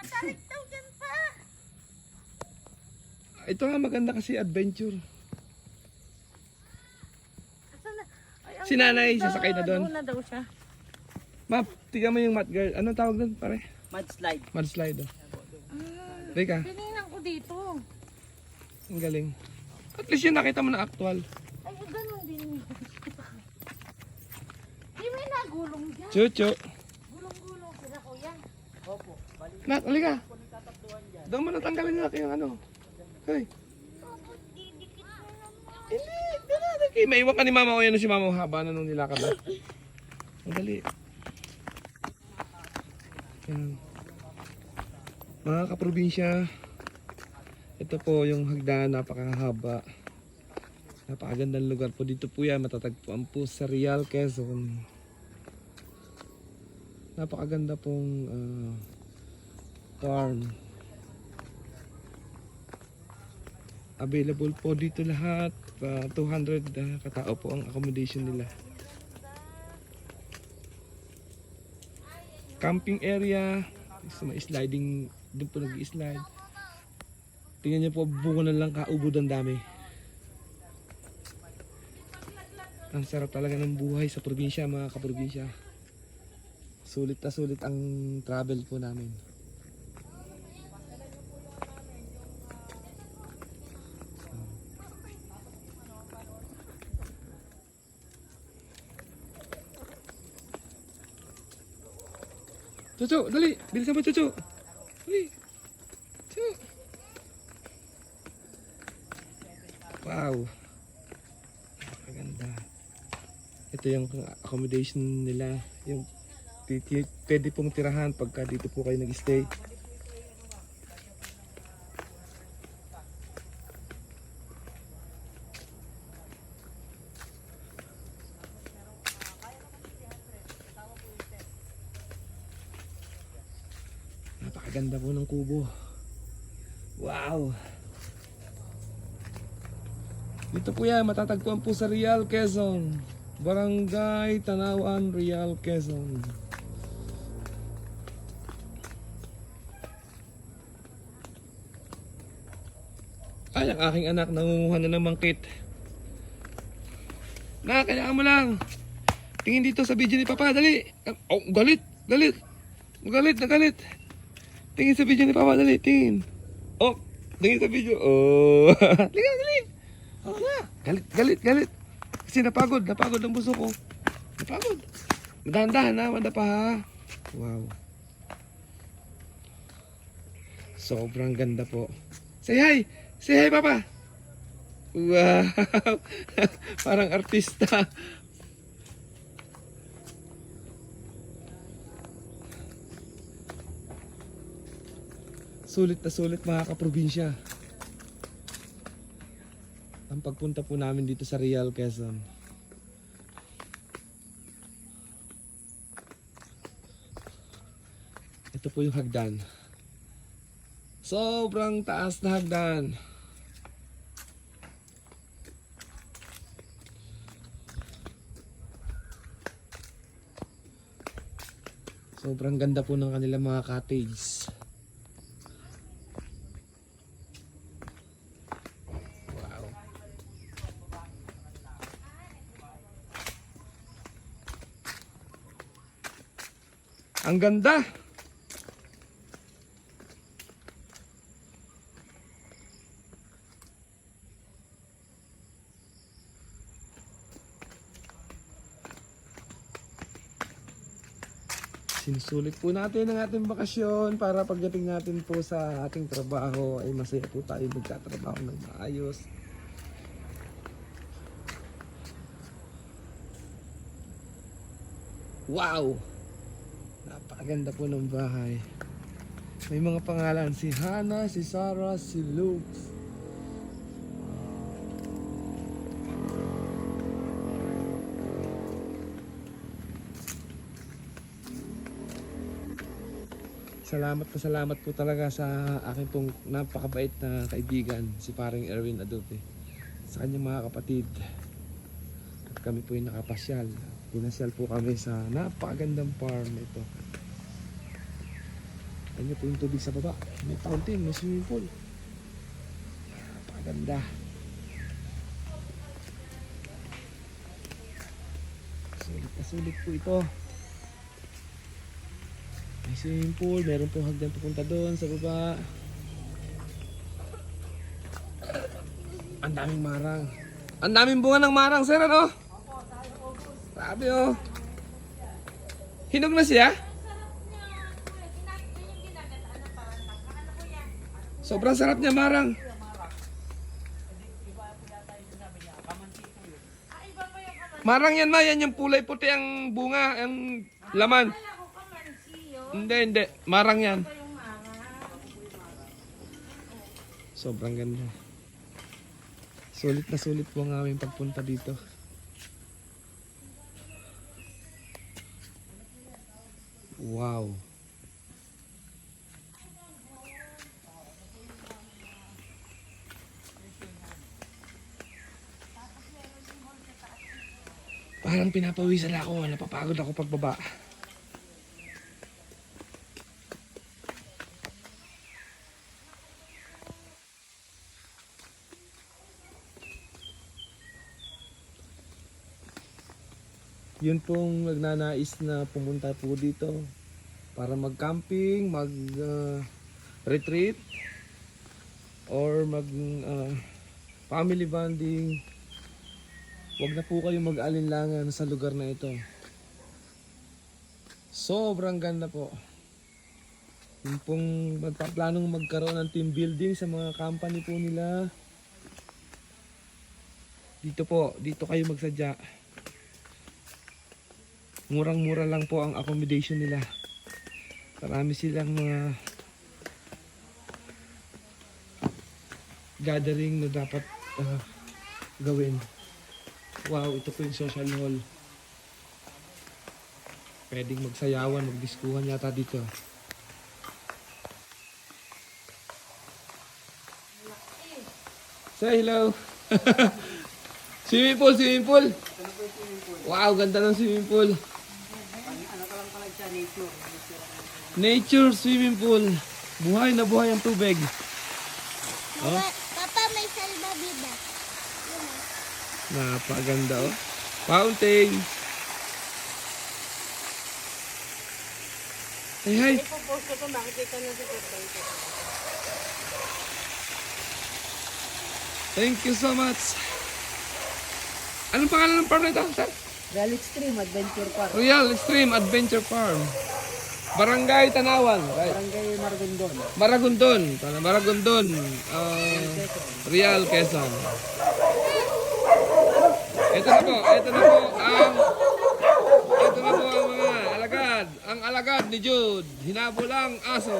Matarik daw dyan pa. Ito nga maganda kasi adventure. Asan na? Ay, ang Si nanay, ganda. sasakay na doon. Doon na daw siya. Map, tingnan mo yung mat guard. Anong tawag doon pare? Mudslide. Mudslide. Oh. Ah, Rika, tinignan ko dito. ang galing. At least yun nakita mo na actual. Ay, ganun din. Di may nagulong dyan. Chucho. Gulong-gulong sila kuya. Opo, balik Nak, halika. po nagtatakbuhan dyan. Doon mo natanggalin nila yung ano. Hey. Didikit mo naman. Hindi, dala. Okay, maiwan ka ni mama o yan si mama haba na nung nilakad na. Madali. Yan. Mga kaprobinsya, ito po yung hagdan, napakahaba. Napakagandang lugar po. Dito po yan, matatagpuan po sa Real, Quezon. Napakaganda pong farm. Available po dito lahat. 200 katao po ang accommodation nila. Camping area. So, may sliding. Doon po nag-slide. Tingnan niyo po, bungo na lang kaubod ang dami. Ang sarap talaga ng buhay sa probinsya, mga kaprobinsya. Sulit na sulit ang travel po namin. Cucu, dali. Bilisan mo, Cucu. Dali. Cucu. Wow. Maganda. Ito yung accommodation nila. Yung pwede pong tirahan pagka dito po kayo nag-stay. Napakaganda po ng kubo. Wow! Dito po yan, matatagpuan po sa Real, Quezon. Barangay Tanawan, Real, Quezon. Ay, ang aking anak nangunguha na ng mangkit. Na, kailangan mo lang. Tingin dito sa video ni Papa, dali. Oh, galit, galit. Galit na galit. Tingin sa video ni Papa, dali, tingin. Oh, tingin sa video. Oh, tingin, dali. Oh, na. Galit, galit, galit. Kasi napagod ang puso ko. Napagod. Dahan-dahan na, madapa ha. Wow. Sobrang ganda po. Say hi! Say hi, Papa! Wow! Parang artista. Sulit na sulit, mga kaprobinsya. Ang pagpunta po namin dito sa Real, Quezon. Ito po yung hagdan. Sobrang taas na hagdan. Sobrang ganda po ng kanilang mga cottage. Ang ganda. Sinusulit po natin ang ating bakasyon para pagdating natin po sa ating trabaho ay masaya po tayo magtatrabaho ng maayos. Wow! Napakaganda po ng bahay. May mga pangalan, si Hannah, si Sarah, si Luke. Salamat po talaga sa aking pong napakabait na kaibigan, si paring Erwin Adobe. Sa kanyang mga kapatid. At kami po ay nakapasyal. Pinasyal po kami sa napakagandang farm ito. Ganyan po yung tubig sa baba. May fountain, may swimming pool. Napakaganda. Sulit na sulit po ito. May swimming pool, meron po hagdan pupunta doon sa baba. Ang daming marang. Ang daming bunga ng marang, sir, ano? Grabe, oh. Hinog na siya? Sobrang sarap niya, marang. Marang yan, ma. Yan yung kulay puti ang bunga, ang laman. Hindi, hindi. Marang yan. Sobrang ganda. Sulit na sulit po ang aming pagpunta dito. Wow. Parang pinapawisan ako. Napapagod ako pagbaba. Yun pong nagnanais na pumunta po dito para mag-camping, mag-retreat, or family bonding. Huwag na po kayong mag-alinlangan sa lugar na ito. Sobrang ganda po. Yung pong magpaplanong magkaroon ng team building sa mga company po nila. Dito po, dito kayo magsadya. Murang-mura lang po ang accommodation nila. Marami silang mga gathering na dapat gawin. Wow, ito po yung social hall. Pwedeng magsayawan, magdiskuhan yata dito. Say hello. Swimming pool, swimming pool. Wow, ganda ng swimming pool. Ano ka lang pala siya, nature. Nature swimming pool. Buhay na buhay ang tubig. Oh, Papa, may salbabida. napaganda oh. Fountain. Hey, hi. Ipopost ko ito, makikita na si Kuya. Thank you so much. Anong pangalan ng farm na ito, sir? Real Extreme Adventure Park. Real Extreme Adventure Farm. Barangay Tanawan. Right. Barangay Maragondon. Maragondon. Maragondon. Real Quezon. Ito na po ang mga alagad. Ang alagad ni Jude. Hinabulang aso.